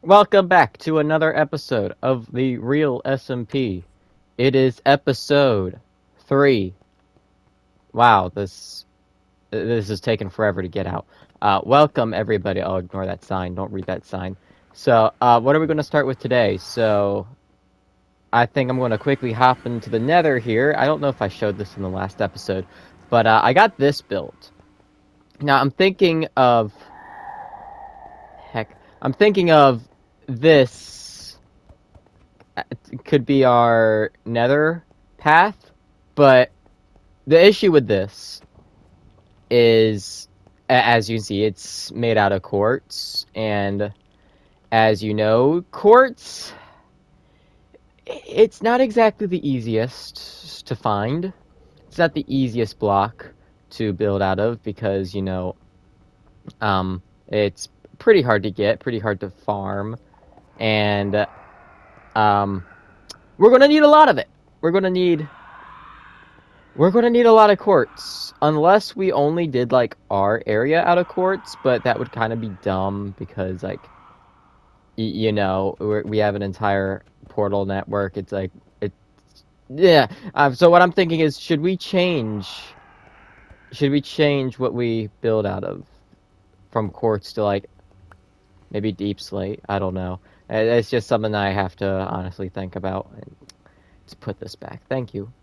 Welcome back to another episode of the Realsmp. It is episode 3. Wow, this is taking forever to get out. Welcome everybody. I'll ignore that sign. Don't read that sign. So, what are we going to start with today? So, I think I'm going to quickly hop into the Nether here. I don't know if I showed this in the last episode, but I got this built. Now, I'm thinking of this. It could be our nether path, but the issue with this is, as you can see, it's made out of quartz, and as you know, quartz, it's not exactly the easiest to find. It's not the easiest block to build out of because, it's pretty hard to get, pretty hard to farm, and um, we're gonna need a lot of it. We're gonna need We're gonna need a lot of quartz, unless we only did like our area out of quartz, but that would kind of be dumb because like we have an entire portal network. It's like it, yeah. So what I'm thinking is, should we change what we build out of from quartz to like maybe deep slate? I don't know. It's just something I have to honestly think about. And let's put this back. Thank you.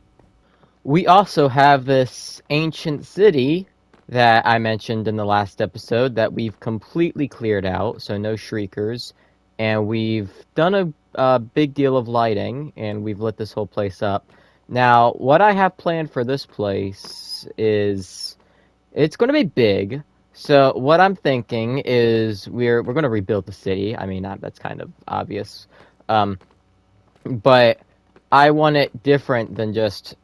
We also have this ancient city that I mentioned in the last episode that we've completely cleared out, so no shriekers, and we've done a big deal of lighting, and we've lit this whole place up. Now, what I have planned for this place is it's going to be big. So what I'm thinking is we're going to rebuild the city. I mean, that's kind of obvious, um, but I want it different than just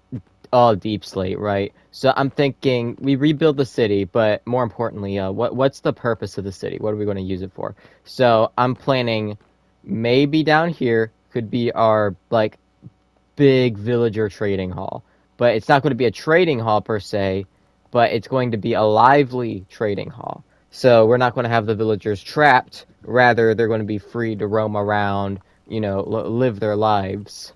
all deep slate, right? So I'm thinking we rebuild the city, but more importantly, what's the purpose of the city? What are we going to use it for? So I'm planning maybe down here could be our like big villager trading hall, but it's not going to be a trading hall per se, but it's going to be a lively trading hall. So we're not going to have the villagers trapped. Rather, they're going to be free to roam around, live their lives.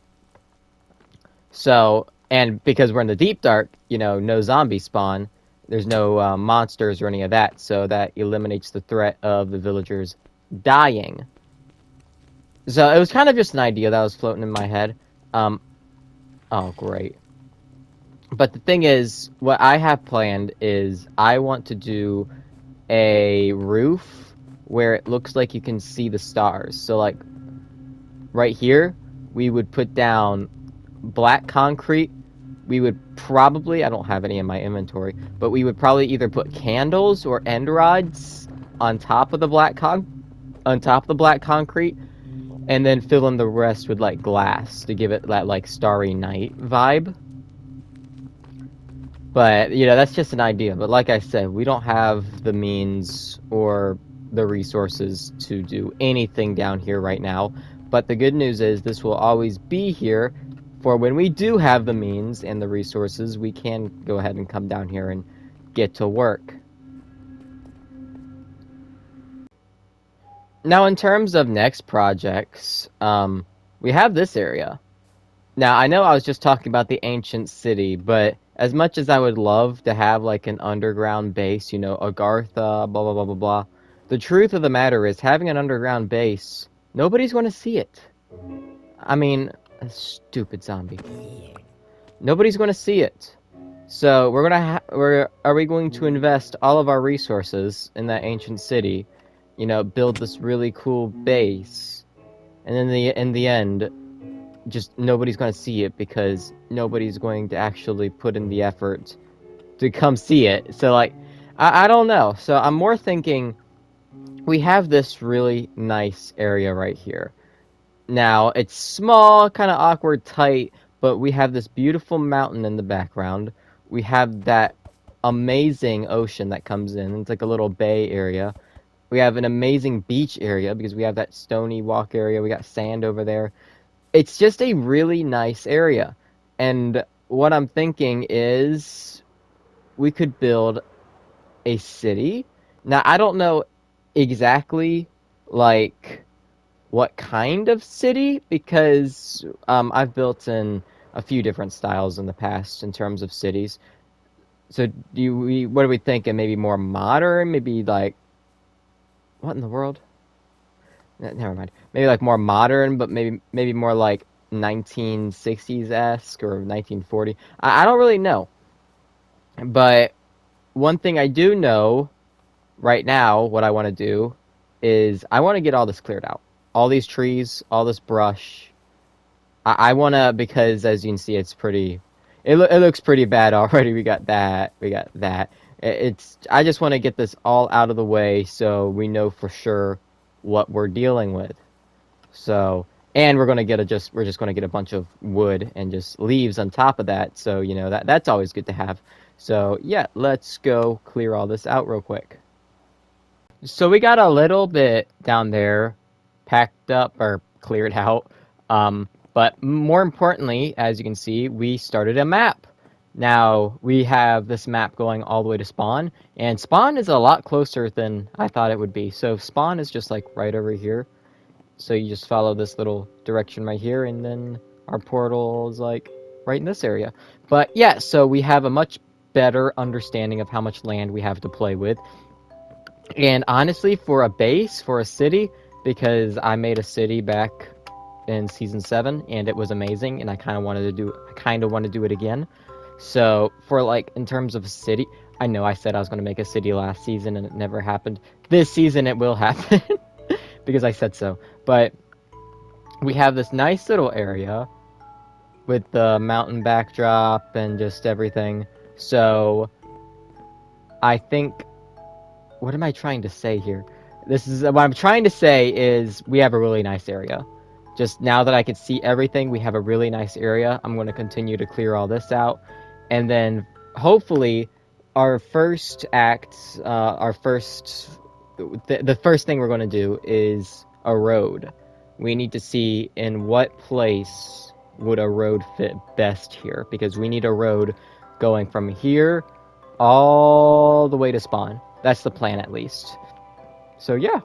So, and because we're in the deep dark, no zombie spawn, there's no monsters or any of that, so that eliminates the threat of the villagers dying. So it was kind of just an idea that was floating in my head. Um, oh, great. But the thing is, what I have planned is I want to do a roof where it looks like you can see the stars. So, like, right here, we would put down black concrete. We would probably, I don't have any in my inventory, but we would probably either put candles or end rods on top of the black concrete, and then fill in the rest with like glass to give it that like starry night vibe. But that's just an idea. But like I said, we don't have the means or the resources to do anything down here right now. But the good news is this will always be here for when we do have the means and the resources, we can go ahead and come down here and get to work. Now, in terms of next projects, we have this area. Now, I know I was just talking about the ancient city, but as much as I would love to have like an underground base, Agartha, blah blah blah blah blah, the truth of the matter is having an underground base, nobody's going to see it. I mean, a stupid zombie. Nobody's going to see it. So are we going to invest all of our resources in that ancient city, build this really cool base, and in the end, just nobody's going to see it because nobody's going to actually put in the effort to come see it. So, like, I don't know. So, I'm more thinking we have this really nice area right here. Now, it's small, kind of awkward, tight, but we have this beautiful mountain in the background. We have that amazing ocean that comes in. It's like a little bay area. We have an amazing beach area because we have that stony walk area. We got sand over there. It's just a really nice area. And what I'm thinking is we could build a city. Now, I don't know exactly, like, what kind of city because I've built in a few different styles in the past in terms of cities. So what are we thinking? Maybe more modern? Maybe like what in the world? Never mind. Maybe like more modern, but maybe more like 1960s esque or 1940. I don't really know, but one thing I do know right now, what I want to do is I want to get all this cleared out, all these trees, all this brush. I want to because as you can see, it's pretty. It looks pretty bad already. We got that. We got that. It's. I just want to get this all out of the way so we know for sure what we're dealing with. So, and we're just gonna get a bunch of wood and just leaves on top of that. So, that's always good to have. So, yeah, let's go clear all this out real quick. So we got a little bit down there packed up or cleared out. But more importantly, as you can see, we started a map. Now we have this map going all the way to spawn, and spawn is a lot closer than I thought it would be. So spawn is just like right over here. So you just follow this little direction right here, and then our portal is like right in this area. But yeah, so we have a much better understanding of how much land we have to play with. And honestly, for a base, for a city, because I made a city back in season 7 and it was amazing and I kind of want to do it again. So, for like in terms of city, I know I said I was going to make a city last season and it never happened. This season it will happen because I said so. But we have this nice little area with the mountain backdrop and just everything. So, I think what am I trying to say here? This is what I'm trying to say is we have a really nice area. Just now that I can see everything, we have a really nice area. I'm going to continue to clear all this out, and then hopefully, our first act, the first thing we're going to do is a road. We need to see in what place would a road fit best here because we need a road going from here all the way to spawn. That's the plan, at least. So, yeah.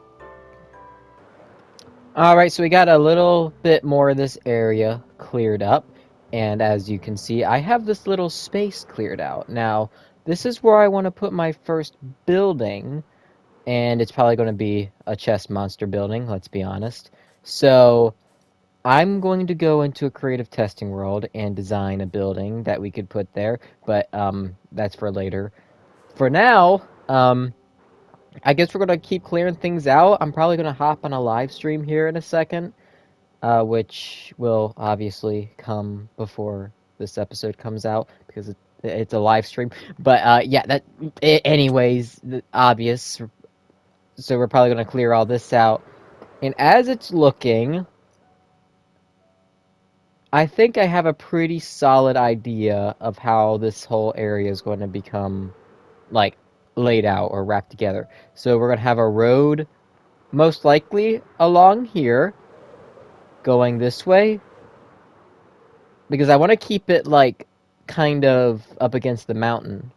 Alright, so we got a little bit more of this area cleared up. And as you can see, I have this little space cleared out. Now, this is where I want to put my first building. And it's probably going to be a chest monster building, let's be honest. So, I'm going to go into a creative testing world and design a building that we could put there. But that's for later. For now, I guess we're gonna keep clearing things out. I'm probably gonna hop on a live stream here in a second, which will obviously come before this episode comes out because it's a live stream. But yeah, anyways, obvious. So we're probably gonna clear all this out, and as it's looking, I think I have a pretty solid idea of how this whole area is going to become like laid out or wrapped together. So we're gonna have a road most likely along here, going this way, because I want to keep it like kind of up against the mountain.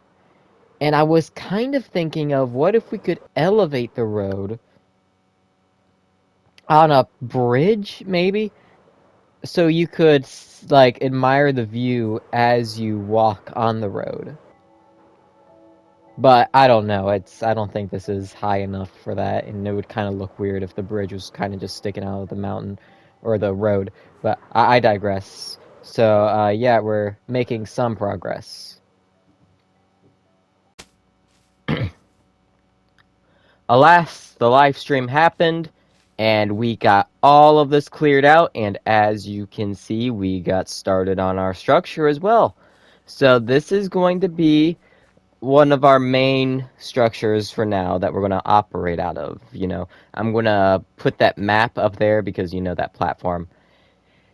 And I was kind of thinking of what if we could elevate the road on a bridge, maybe, so you could like admire the view as you walk on the road. But I don't know. I don't think this is high enough for that, and it would kind of look weird if the bridge was kind of just sticking out of the mountain or the road. But I digress. So yeah, we're making some progress. Alas, the live stream happened, and we got all of this cleared out. And as you can see, we got started on our structure as well. So this is going to be one of our main structures for now that we're going to operate out of. I'm going to put that map up there because that platform.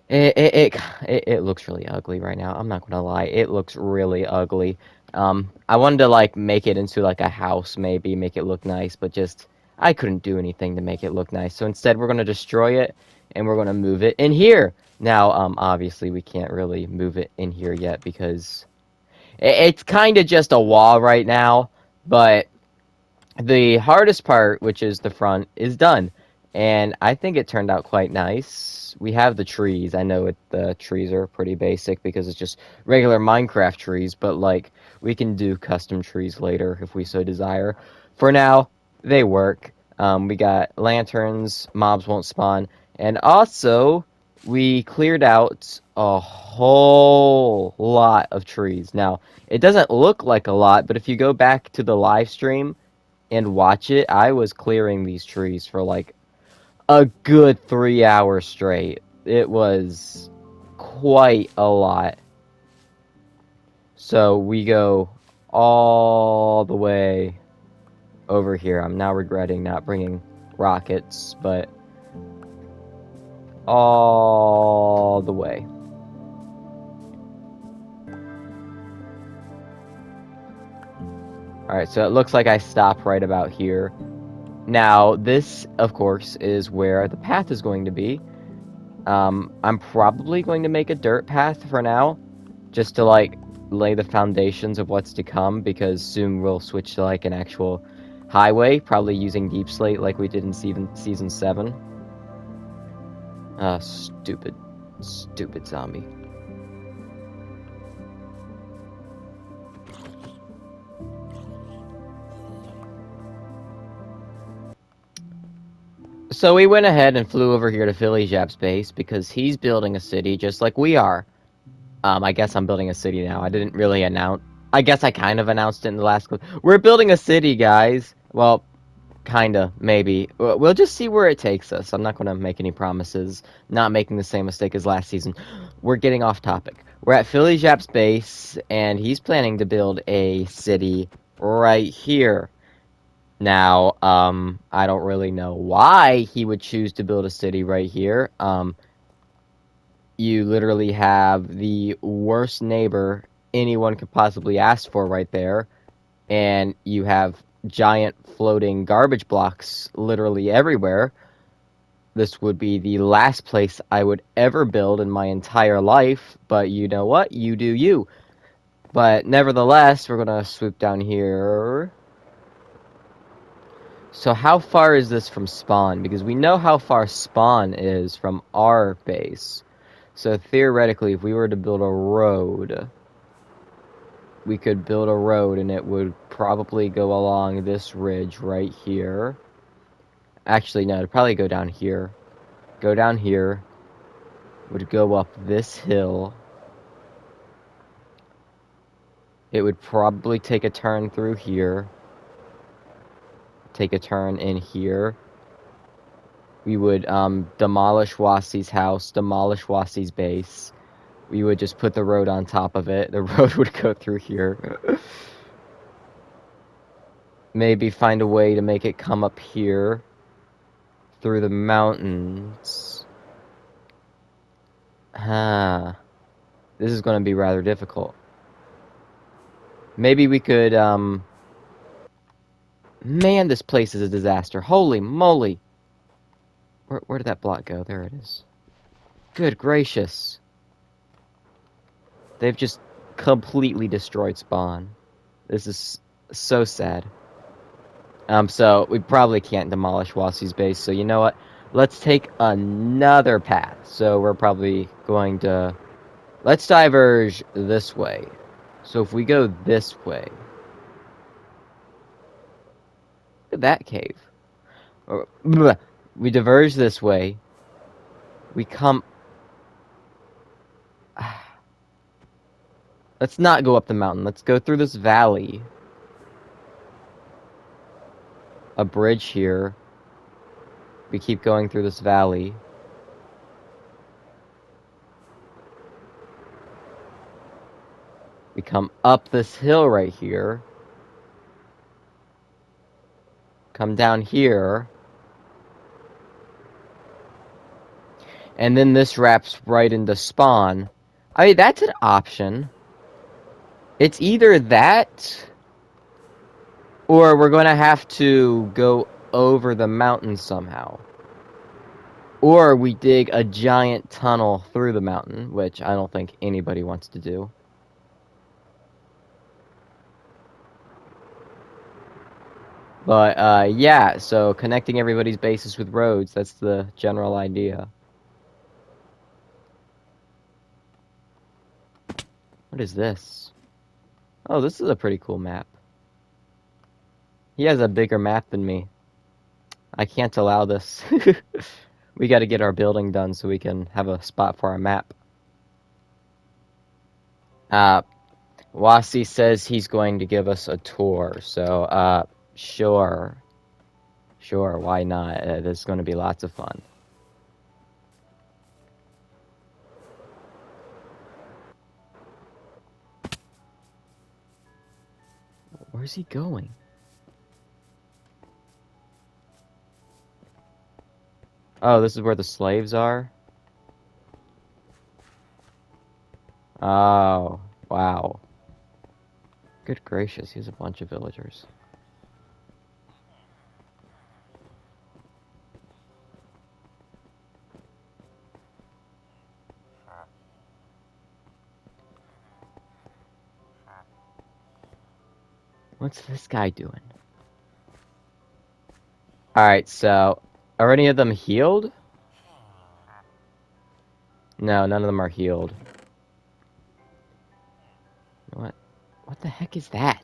It looks really ugly right now. I'm not going to lie. It looks really ugly. I wanted to like make it into like a house, maybe make it look nice, but just I couldn't do anything to make it look nice. So instead, we're going to destroy it and we're going to move it in here. Now, obviously, we can't really move it in here yet because it's kind of just a wall right now, but the hardest part, which is the front, is done. and I think it turned out quite nice. We have the trees. I know the trees are pretty basic because it's just regular Minecraft trees, but like we can do custom trees later if we so desire. For now, they work. We got lanterns, mobs won't spawn, and also we cleared out a whole lot of trees. Now, it doesn't look like a lot, but if you go back to the live stream and watch it, I was clearing these trees for like a good 3 hours straight. It was quite a lot. So we go all the way over here. I'm now regretting not bringing rockets, but all the way. Alright, so it looks like I stop right about here. Now, this, of course, is where the path is going to be. I'm probably going to make a dirt path for now, just to, like, lay the foundations of what's to come, because soon we'll switch to, like, an actual highway, probably using Deep Slate like we did in Season 7. Stupid. Stupid zombie. So we went ahead and flew over here to Philly Jap's base, because he's building a city just like we are. I guess I'm building a city now. I didn't really announce... I guess I kind of announced it in the last clip. We're building a city, guys. Well, kinda, maybe. We'll just see where it takes us. I'm not going to make any promises. Not making the same mistake as last season. We're getting off topic. We're at Philly Jap's base, and he's planning to build a city right here. Now, I don't really know why he would choose to build a city right here. You literally have the worst neighbor anyone could possibly ask for right there, and you have giant floating garbage blocks literally everywhere. This would be the last place I would ever build in my entire life, but you know what? You do you. But nevertheless, we're gonna swoop down here. So how far is this from spawn? Because we know how far spawn is from our base. So theoretically, if we were to build a road, we could build a road and it would probably go along this ridge right here. Actually, no, it'd probably go down here. Go down here. Would go up this hill. It would probably take a turn through here. Take a turn in here. We would demolish Wasi's house, demolish Wasi's base. We would just put the road on top of it. The road would go through here. Maybe find a way to make it come up here through the mountains. Huh. This is going to be rather difficult. Maybe we could, Man, this place is a disaster. Holy moly! Where did that block go? There it is. Good gracious. They've just completely destroyed spawn. This is so sad. So we probably can't demolish Wasi's base, so you know what? Let's take another path. So we're probably going to... Let's diverge this way. So if we go this way... Look at that cave. We diverge this way. We come... Let's not go up the mountain. Let's go through this valley. A bridge here. We keep going through this valley. We come up this hill right here. Come down here. And then this wraps right into spawn. I mean, that's an option. It's either that, or we're going to have to go over the mountain somehow. Or we dig a giant tunnel through the mountain, which I don't think anybody wants to do. But yeah, so connecting everybody's bases with roads, that's the general idea. What is this? Oh, this is a pretty cool map. He has a bigger map than me. I can't allow this. We got to get our building done so we can have a spot for our map. Uh, Wasi says he's going to give us a tour, so sure. Sure, why not? This is going to be lots of fun. Where's he going? Oh, this is where the slaves are? Oh, wow. Good gracious, he has a bunch of villagers. What's this guy doing? Alright, so, are any of them healed? No, none of them are healed. What? What the heck is that?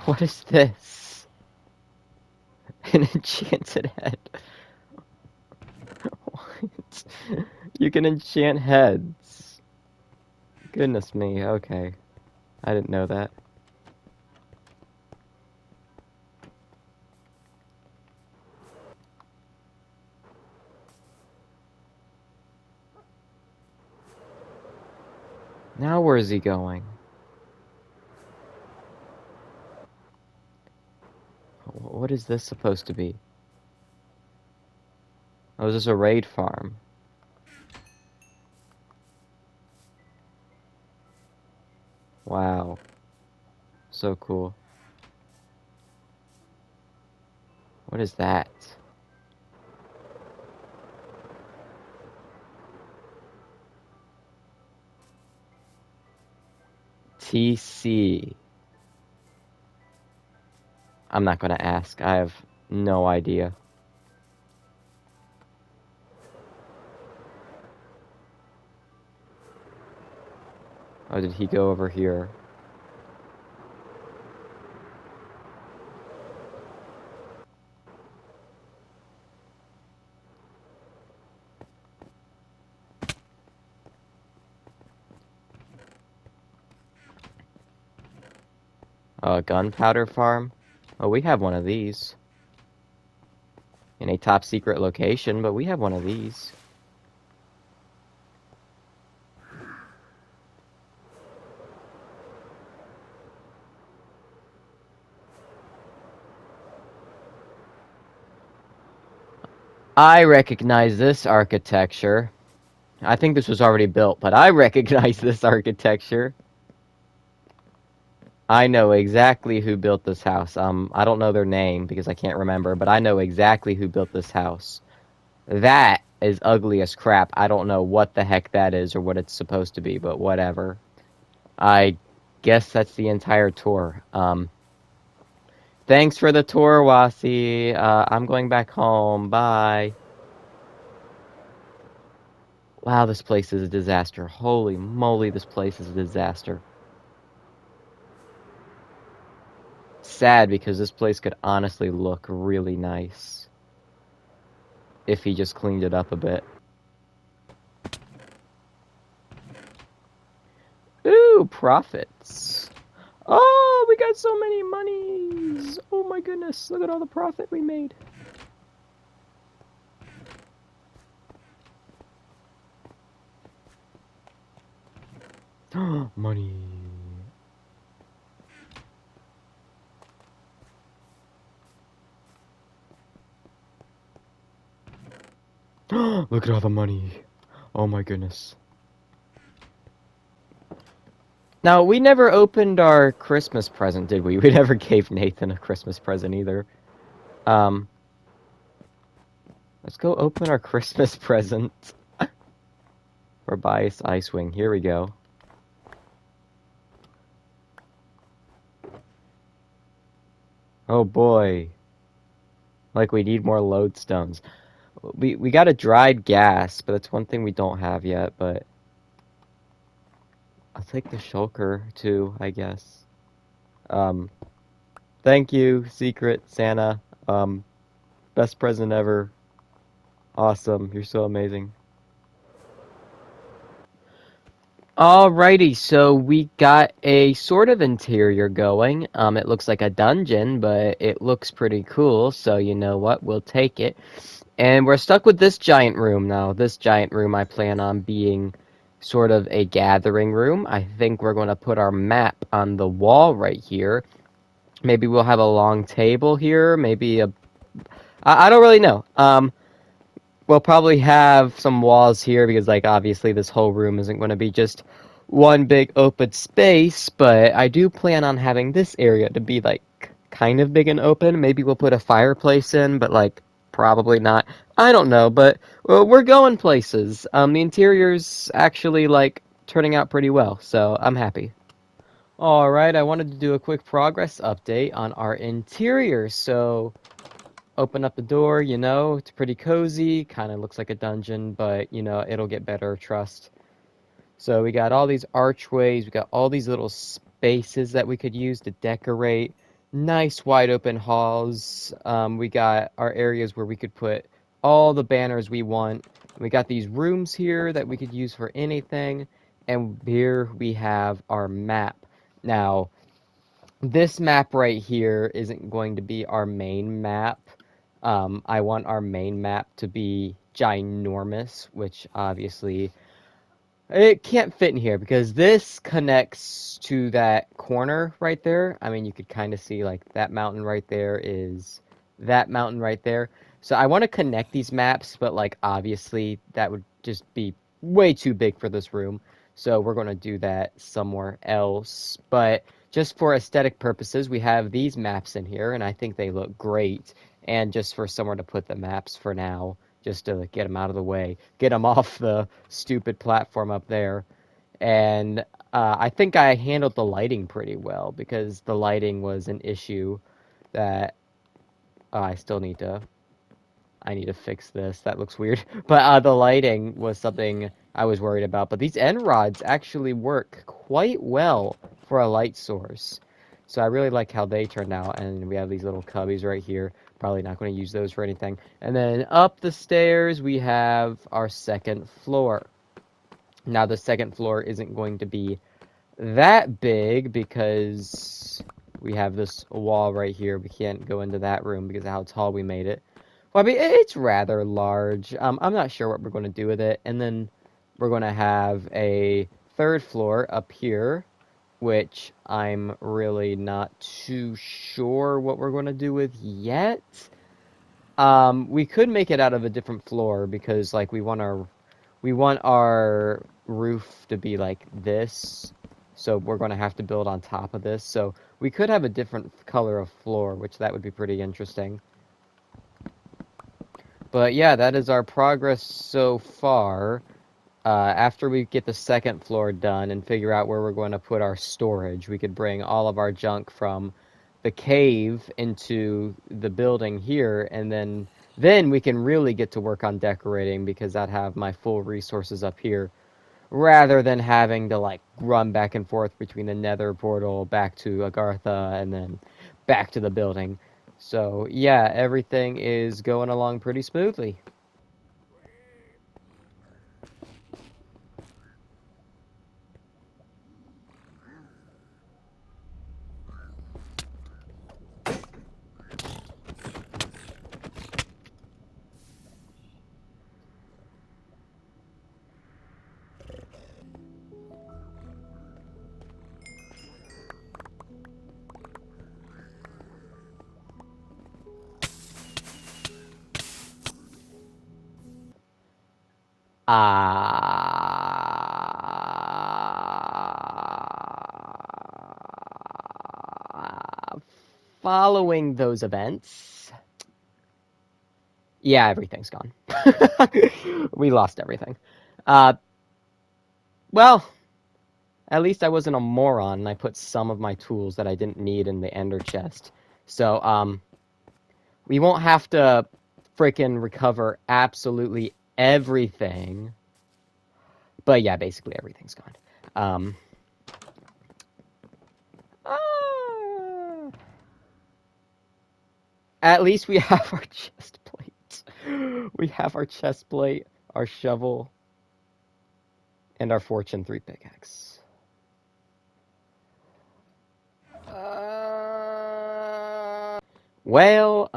What is this? An enchanted head. What? You can enchant heads. Goodness me, okay. I didn't know that. Now where is he going? What is this supposed to be? Oh, is this a raid farm? Wow. So cool. What is that? TC. I'm not gonna ask. I have no idea. Oh, did he go over here? Gunpowder farm? Oh, we have one of these. In a top secret location, but we have one of these. I recognize this architecture. I think this was already built, but I recognize this architecture. I know exactly who built this house. I don't know their name because I can't remember, but I know exactly who built this house. That is ugly as crap. I don't know what the heck that is or what it's supposed to be, but whatever. I guess that's the entire tour. Thanks for the tour, Wasi. I'm going back home. Bye. Wow, this place is a disaster. Holy moly, this place is a disaster. Sad because this place could honestly look really nice if he just cleaned it up a bit. Ooh, profits. Oh, we got so many monies. Oh my goodness, look at all the profit we made. Money. Look at all the money. Oh my goodness. Now, we never opened our Christmas present, did we? We never gave Nathan a Christmas present either. Let's go open our Christmas present. For Bias Icewing. Here we go. Oh boy. Like we need more lodestones. We got a dried gas, but that's one thing we don't have yet, but I'll take the shulker too, I guess. Um, thank you, Secret Santa. Um, best present ever. Awesome. You're so amazing. Alrighty, so we got a sort of interior going. It looks like a dungeon, but it looks pretty cool, so you know what? We'll take it. And we're stuck with this giant room now. This giant room I plan on being sort of a gathering room. I think we're going to put our map on the wall right here. Maybe we'll have a long table here. Maybe a... I don't really know. We'll probably have some walls here because, like, obviously this whole room isn't going to be just one big open space, but I do plan on having this area to be, like, kind of big and open. Maybe we'll put a fireplace in, but, like, probably not. I don't know, but well, we're going places. The interior's actually, like, turning out pretty well, so I'm happy. Alright, I wanted to do a quick progress update on our interior, so open up the door, you know, it's pretty cozy, kind of looks like a dungeon, but you know, it'll get better, trust. So we got all these archways, we got all these little spaces that we could use to decorate, nice wide open halls. We got our areas where we could put all the banners we want. We got these rooms here that we could use for anything, and here we have our map. Now, this map right here isn't going to be our main map. I want our main map to be ginormous, which obviously it can't fit in here because this connects to that corner right there. I mean, you could kind of see like that mountain right there is that mountain right there. So I want to connect these maps, but like obviously that would just be way too big for this room. So we're going to do that somewhere else. But just for aesthetic purposes, we have these maps in here, and I think they look great. And just for somewhere to put the maps for now, just to get them out of the way, get them off the stupid platform up there. And I think I handled the lighting pretty well because the lighting was an issue that I still need to. I need to fix this. That looks weird. But the lighting was something I was worried about. But these end rods actually work quite well for a light source. So I really like how they turned out. And we have these little cubbies right here. Probably not going to use those for anything. And then up the stairs, we have our second floor. Now, the second floor isn't going to be that big because we have this wall right here. We can't go into that room because of how tall we made it. Well, I mean, it's rather large. I'm not sure what we're going to do with it. And then we're going to have a third floor up here, which I'm really not too sure what we're going to do with yet. We could make it out of a different floor because, like, we want our roof to be like this, so we're going to have to build on top of this. So we could have a different color of floor, which that would be pretty interesting. But yeah, that is our progress so far. After we get the second floor done and figure out where we're going to put our storage, we could bring all of our junk from the cave into the building here, and then we can really get to work on decorating because I'd have my full resources up here rather than having to like run back and forth between the nether portal back to Agartha and then back to the building. So yeah, everything is going along pretty smoothly. Following those events, yeah, everything's gone. We lost everything. Uh, well, at least I wasn't a moron and I put some of my tools that I didn't need in the ender chest. So, we won't have to freaking recover absolutely everything. But yeah, basically everything's gone. Um, uh, at least we have our chest plate. We have our chest plate, our shovel, and our Fortune 3 pickaxe. Well,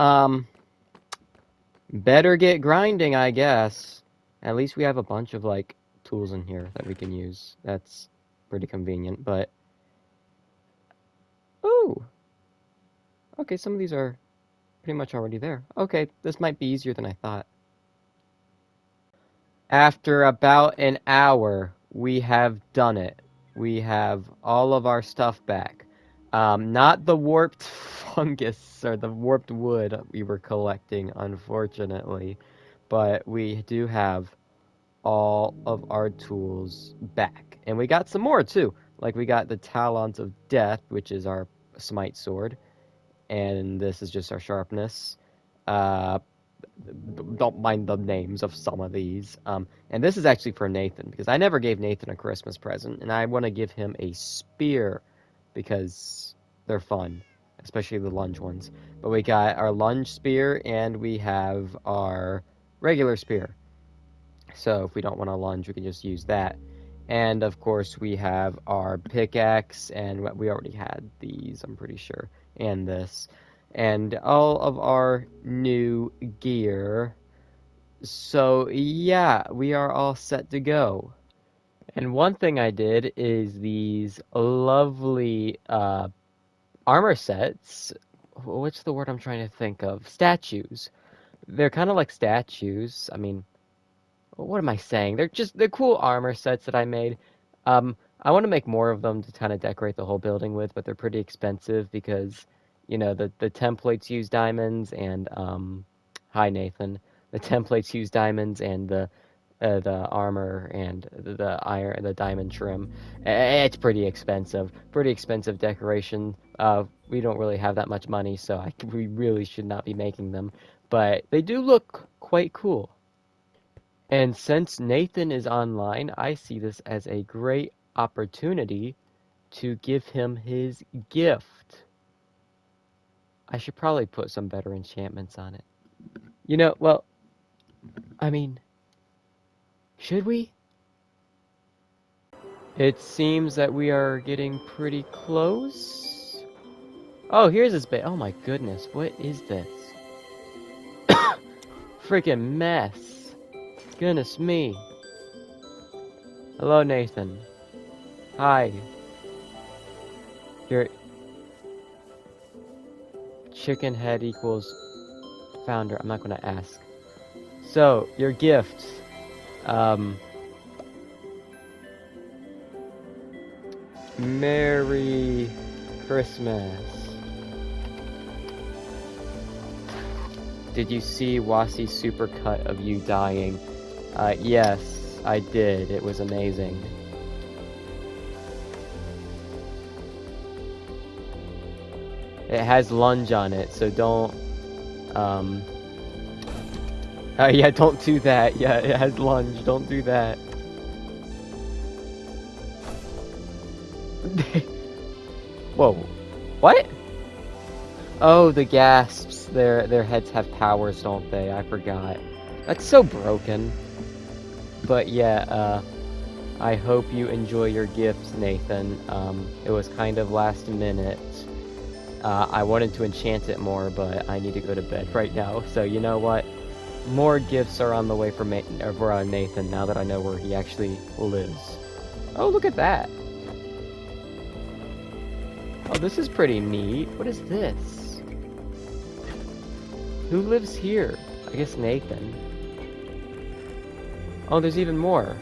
better get grinding, I guess. At least we have a bunch of, like, tools in here that we can use. That's pretty convenient, but... Ooh! Okay, some of these are pretty much already there. Okay, this might be easier than I thought. After about an hour, we have done it. We have all of our stuff back. Not the warped fungus or the warped wood we were collecting, unfortunately, but we do have all of our tools back. And we got some more, too. Like, we got the Talons of Death, which is our smite sword, and this is just our sharpness. Uh, don't mind the names of some of these. And this is actually for Nathan, because I never gave Nathan a Christmas present, and I want to give him a spear, because they're fun, especially the lunge ones. But we got our lunge spear, and we have our regular spear. So if we don't want to lunge, we can just use that. And of course, we have our pickaxe, and we already had these, I'm pretty sure, and this. And all of our new gear. So yeah, we are all set to go. And one thing I did is these lovely armor sets. What's the word I'm trying to think of? Statues. They're kind of like statues. I mean, what am I saying? They're cool armor sets that I made. I want to make more of them to kind of decorate the whole building with, but they're pretty expensive because, the templates use diamonds and hi Nathan. The templates use diamonds and the armor and the iron the diamond trim. It's pretty expensive. Pretty expensive decoration. We don't really have that much money, so we really should not be making them, but they do look quite cool. And since Nathan is online, I see this as a great opportunity to give him his gift. I should probably put some better enchantments on it. Well, I mean, should we? It seems that we are getting pretty close. Oh, here's his bait. Oh my goodness, what is this? Freaking mess. Goodness me. Hello, Nathan. Hi. Your chicken head equals founder. I'm not gonna ask. So, your gift. Um, Merry Christmas. Did you see Wasi's supercut of you dying? Yes, I did. It was amazing. It has lunge on it, so don't, um... yeah, don't do that. Yeah, it has lunge. Don't do that. Whoa. What? Oh, the gasps. Their heads have powers, don't they? I forgot. That's so broken. But yeah, I hope you enjoy your gifts, Nathan. It was kind of last minute. I wanted to enchant it more, but I need to go to bed right now. So you know what? More gifts are on the way for Nathan now that I know where he actually lives. Oh, look at that. Oh, this is pretty neat. What is this? Who lives here? I guess Nathan. Oh, there's even more.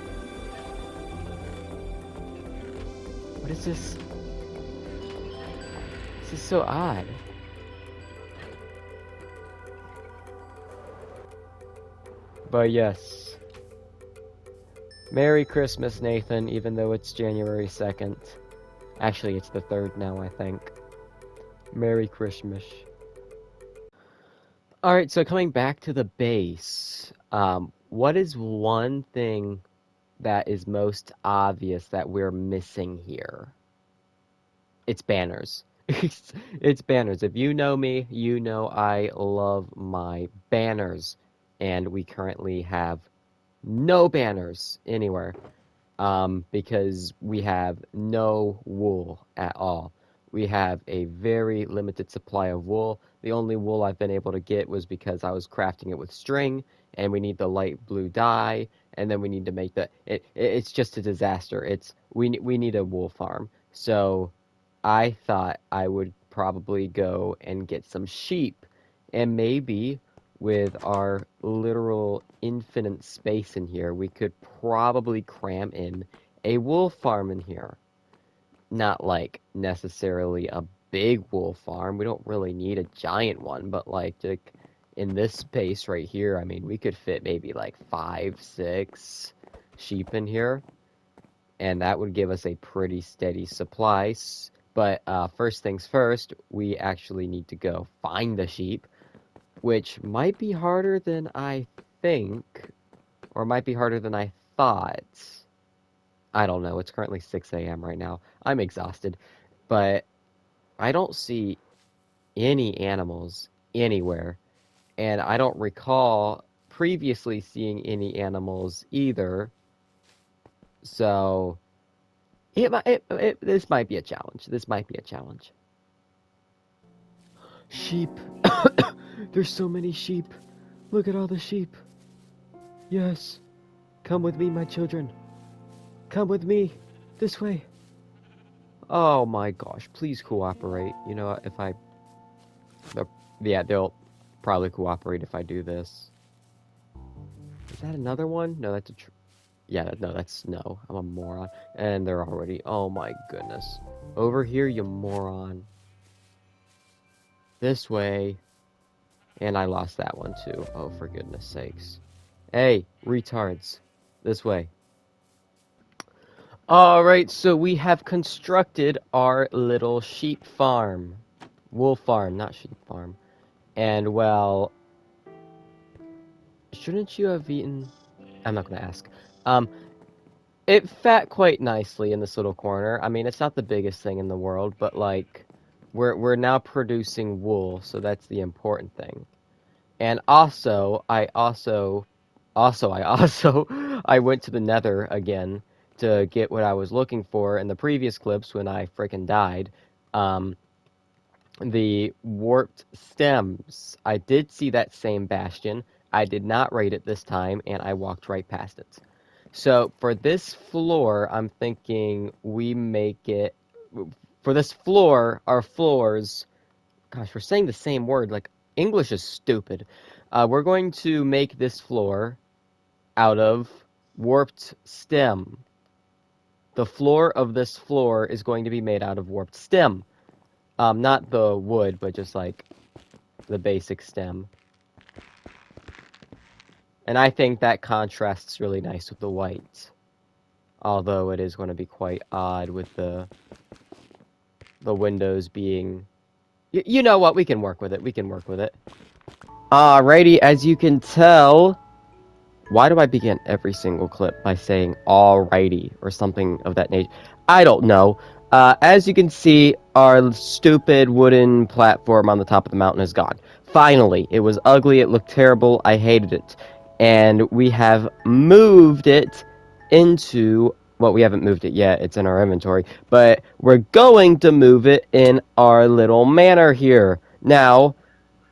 What is this? This is so odd. But yes. Merry Christmas, Nathan, even though it's January 2nd. Actually, it's the 3rd now, I think. Merry Christmas. All right, so coming back to the base, what is one thing that is most obvious that we're missing here? It's banners. It's banners. If you know me, you know I love my banners, and we currently have no banners anywhere. Because we have no wool at all. We have a very limited supply of wool. The only wool I've been able to get was because I was crafting it with string, and we need the light blue dye, and then we need to make it's just a disaster. We need a wool farm. So I thought I would probably go and get some sheep, and maybe with our literal infinite space in here, we could probably cram in a wool farm in here. Not like necessarily a big wool farm. We don't really need a giant one, but like in this space right here, I mean, we could fit maybe like five, six sheep in here, and that would give us a pretty steady supply. But first things first, we actually need to go find the sheep, which might be harder than I think, or might be harder than I thought. I don't know. It's currently 6 a.m. right now. I'm exhausted, but I don't see any animals anywhere, and I don't recall previously seeing any animals either. So this might be a challenge. This might be a challenge. Sheep. There's so many sheep. Look at all the sheep. Yes. Come with me, my children. Come with me. This way. Oh my gosh, please cooperate. You know, if I... they'll- yeah, they'll probably cooperate if I do this. Is that another one? No, that's a... yeah, no, that's snow. I'm a moron. And they're already... oh my goodness. Over here, you moron. This way. And I lost that one too. Oh, for goodness sakes. Hey, retards. This way. Alright, so we have constructed our little sheep farm. Wool farm, not sheep farm. And, well, shouldn't you have eaten... I'm not going to ask. Um, it fat quite nicely in this little corner. I mean, it's not the biggest thing in the world, but, like, we're now producing wool, so that's the important thing. And also, I went to the Nether again to get what I was looking for in the previous clips when I frickin' died. Um, the warped stems. I did see that same bastion. I did not raid it this time, and I walked right past it. So for this floor, I'm thinking we make it. For this floor, our floors. Gosh, we're saying the same word. Like, English is stupid. We're going to make this floor out of warped stem. The floor of this floor is going to be made out of warped stem. Not the wood, but just like the basic stem. And I think that contrasts really nice with the white. Although it is going to be quite odd with the windows being... you know what? We can work with it. We can work with it. Alrighty, as you can tell, why do I begin every single clip by saying alrighty or something of that nature? I don't know. As you can see, our stupid wooden platform on the top of the mountain is gone. Finally, it was ugly, it looked terrible, I hated it. And we have moved it into... well, we haven't moved it yet, it's in our inventory. But we're going to move it in our little manor here. Now,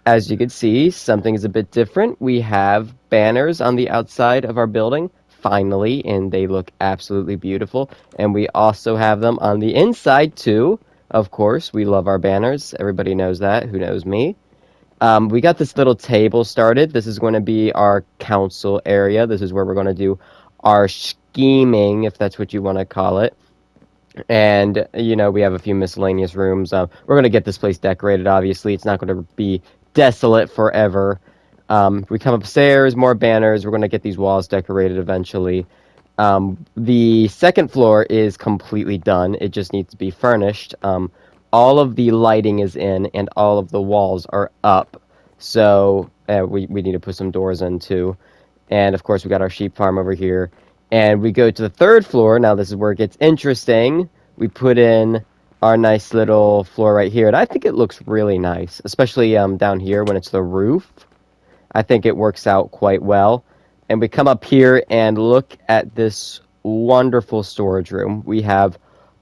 as you can see, something is a bit different. We have banners on the outside of our building, finally, and they look absolutely beautiful. And we also have them on the inside, too. Of course, we love our banners. Everybody knows that. Who knows me? We got this little table started. This is going to be our council area. This is where we're going to do our scheming, if that's what you want to call it. And, you know, we have a few miscellaneous rooms. We're going to get this place decorated, obviously. It's not going to be desolate forever. We come upstairs, more banners. We're going to get these walls decorated eventually. The second floor is completely done. It just needs to be furnished. All of the lighting is in, and all of the walls are up. So We need to put some doors in too. And of course, we got our sheep farm over here. And we go to the third floor. Now, this is where it gets interesting. We put in our nice little floor right here. And I think it looks really nice, especially down here when it's the roof. I think it works out quite well. And we come up here and look at this wonderful storage room. We have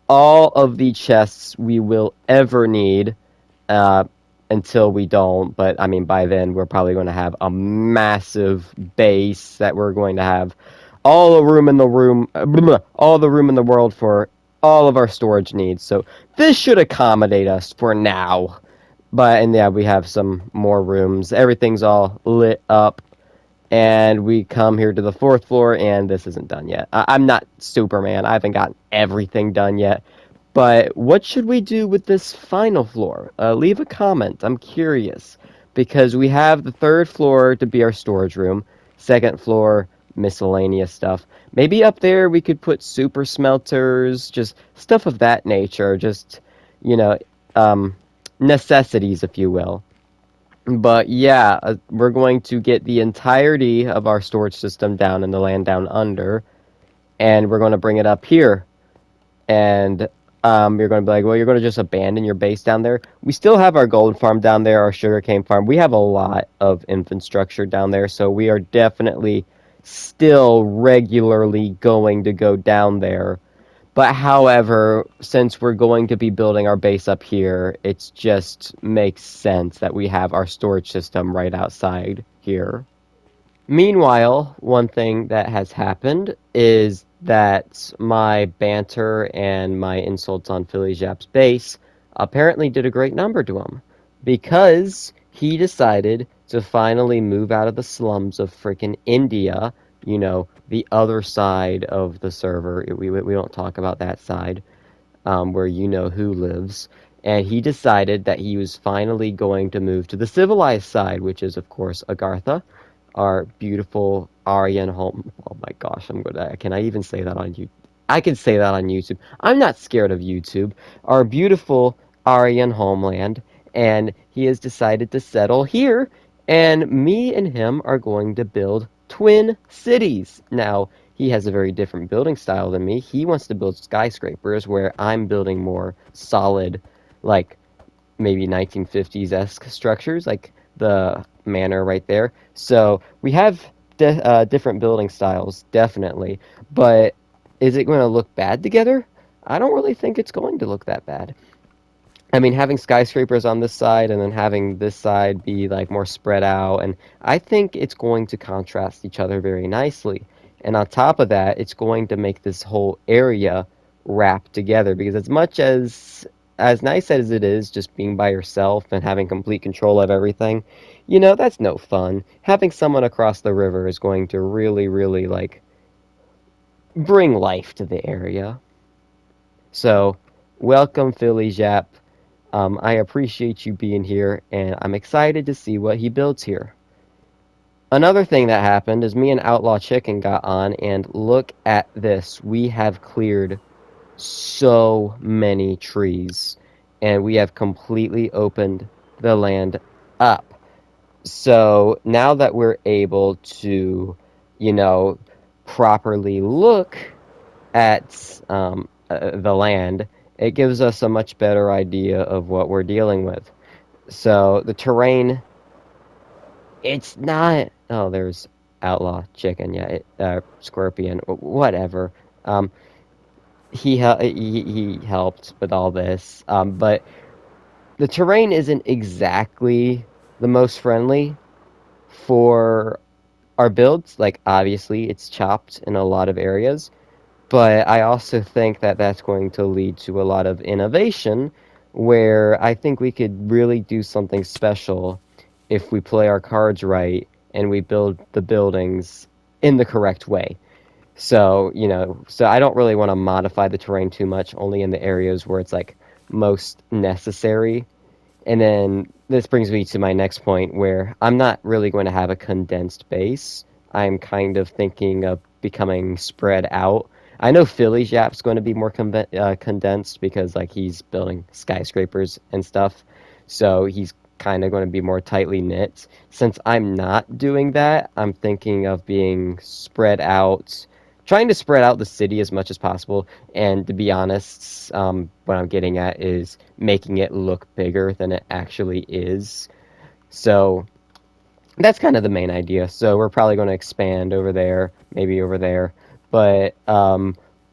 all of the chests we will ever need uh, until we don't. But I mean, by then we're probably going to have a massive base that we're going to have all the room in the room, all the room in the world for all of our storage needs. So this should accommodate us for now. But and yeah, we have some more rooms. Everything's all lit up, and we come here to the fourth floor, and this isn't done yet. I'm not Superman. I haven't gotten everything done yet. But what should we do with this final floor? Leave a comment. I'm curious. Because we have the third floor to be our storage room, second floor, miscellaneous stuff. Maybe up there we could put super smelters, just stuff of that nature. Just, you know, um, necessities, if you will. But yeah, we're going to get the entirety of our storage system down in the land down under, and we're going to bring it up here and you're going to be like, well, you're going to just abandon your base down there. We still have our gold farm down there, our sugarcane farm. We have a lot of infrastructure down there, so we are definitely still regularly going to go down there. But however, since we're going to be building our base up here, it just makes sense that we have our storage system right outside here. Meanwhile, one thing that has happened is that my banter and my insults on Philly Jap's base apparently did a great number to him because he decided to finally move out of the slums of freaking India, the other side of the server. We don't talk about that side, where you know who lives. And he decided that he was finally going to move to the civilized side, which is, of course, Agartha, our beautiful Aryan home. Oh my gosh, can I even say that on YouTube? I can say that on YouTube. I'm not scared of YouTube. Our beautiful Aryan homeland, and he has decided to settle here, and me and him are going to build twin cities. Now, he has a very different building style than me. He wants to build skyscrapers, where I'm building more solid, like maybe 1950s-esque structures, like the manor right there. So we have different building styles, definitely. But is it going to look bad together? I don't really think it's going to look that bad. I mean, having skyscrapers on this side and then having this side be like more spread out, and I think it's going to contrast each other very nicely. And on top of that, it's going to make this whole area wrap together because as nice as it is just being by yourself and having complete control of everything, that's no fun. Having someone across the river is going to really, really like bring life to the area. So, welcome, Philly Jap. I appreciate you being here, and I'm excited to see what he builds here. Another thing that happened is me and Outlaw Chicken got on, and look at this. We have cleared so many trees, and we have completely opened the land up. So now that we're able to, you know, properly look at the land, it gives us a much better idea of what we're dealing with. So the terrain, it's not. Oh, there's outlaw chicken. Yeah, scorpion. Whatever. Um, he helped with all this. But the terrain isn't exactly the most friendly for our builds. Like obviously, it's chopped in a lot of areas. But I also think that that's going to lead to a lot of innovation where I think we could really do something special if we play our cards right and we build the buildings in the correct way. So I don't really want to modify the terrain too much, only in the areas where it's like most necessary. And then this brings me to my next point where I'm not really going to have a condensed base. I'm kind of thinking of becoming spread out. I know Philly's Yap's going to be more condensed because like he's building skyscrapers and stuff. So he's kind of going to be more tightly knit. Since I'm not doing that, I'm thinking of being spread out, trying to spread out the city as much as possible. And to be honest, what I'm getting at is making it look bigger than it actually is. So that's kind of the main idea. So we're probably going to expand over there, maybe over there, but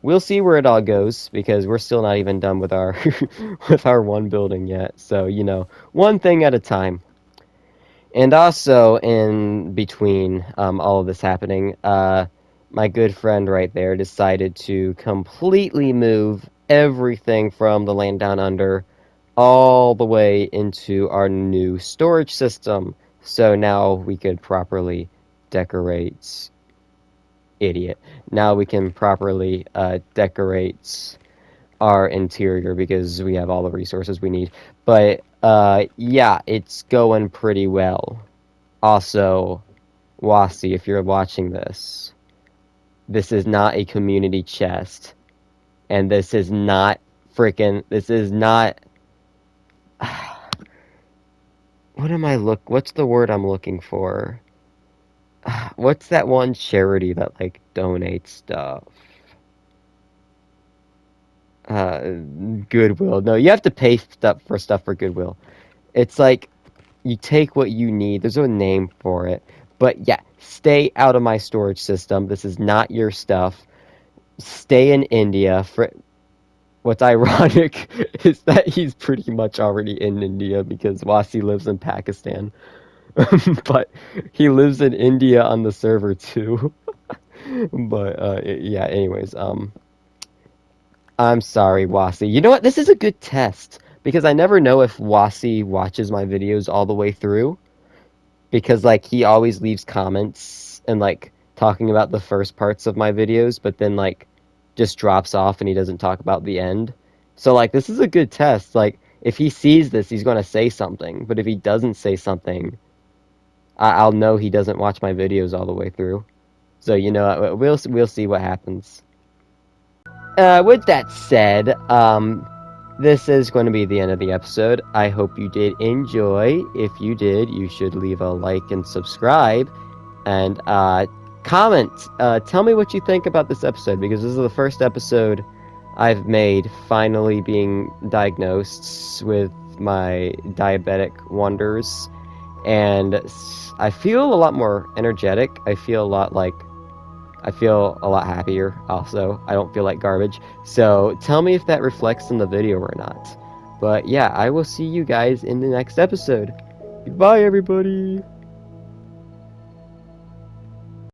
we'll see where it all goes because we're still not even done with our with our one building yet. So one thing at a time. And also in between all of this happening, my good friend right there decided to completely move everything from the land down under all the way into our new storage system. So now we could properly decorate. Idiot. Now we can properly decorate our interior because we have all the resources we need. But yeah, it's going pretty well. Also, Wasi, if you're watching this, this is not a community chest. And this is not this is not, what's the word I'm looking for? What's that one charity that, like, donates stuff? Uh, Goodwill. No, you have to pay stuff for Goodwill. It's like, you take what you need. There's no name for it. But yeah, stay out of my storage system. This is not your stuff. Stay in India. What's ironic is that he's pretty much already in India because Wasi lives in Pakistan. But he lives in India on the server too. But yeah, anyways, I'm sorry, Wasi. You know what? This is a good test because I never know if Wasi watches my videos all the way through because, like, he always leaves comments and, like, talking about the first parts of my videos, but then, like, just drops off and he doesn't talk about the end. So, like, this is a good test. Like, if he sees this, he's going to say something, but if he doesn't say something, I'll know he doesn't watch my videos all the way through. So, we'll see what happens. With that said, this is going to be the end of the episode. I hope you did enjoy. If you did, you should leave a like and subscribe. And comment. Tell me what you think about this episode, because this is the first episode I've made finally being diagnosed with my diabetic wonders. And I feel a lot more energetic. I feel a lot happier also. I don't feel like garbage. So tell me if that reflects in the video or not. But yeah, I will see you guys in the next episode. Goodbye, everybody!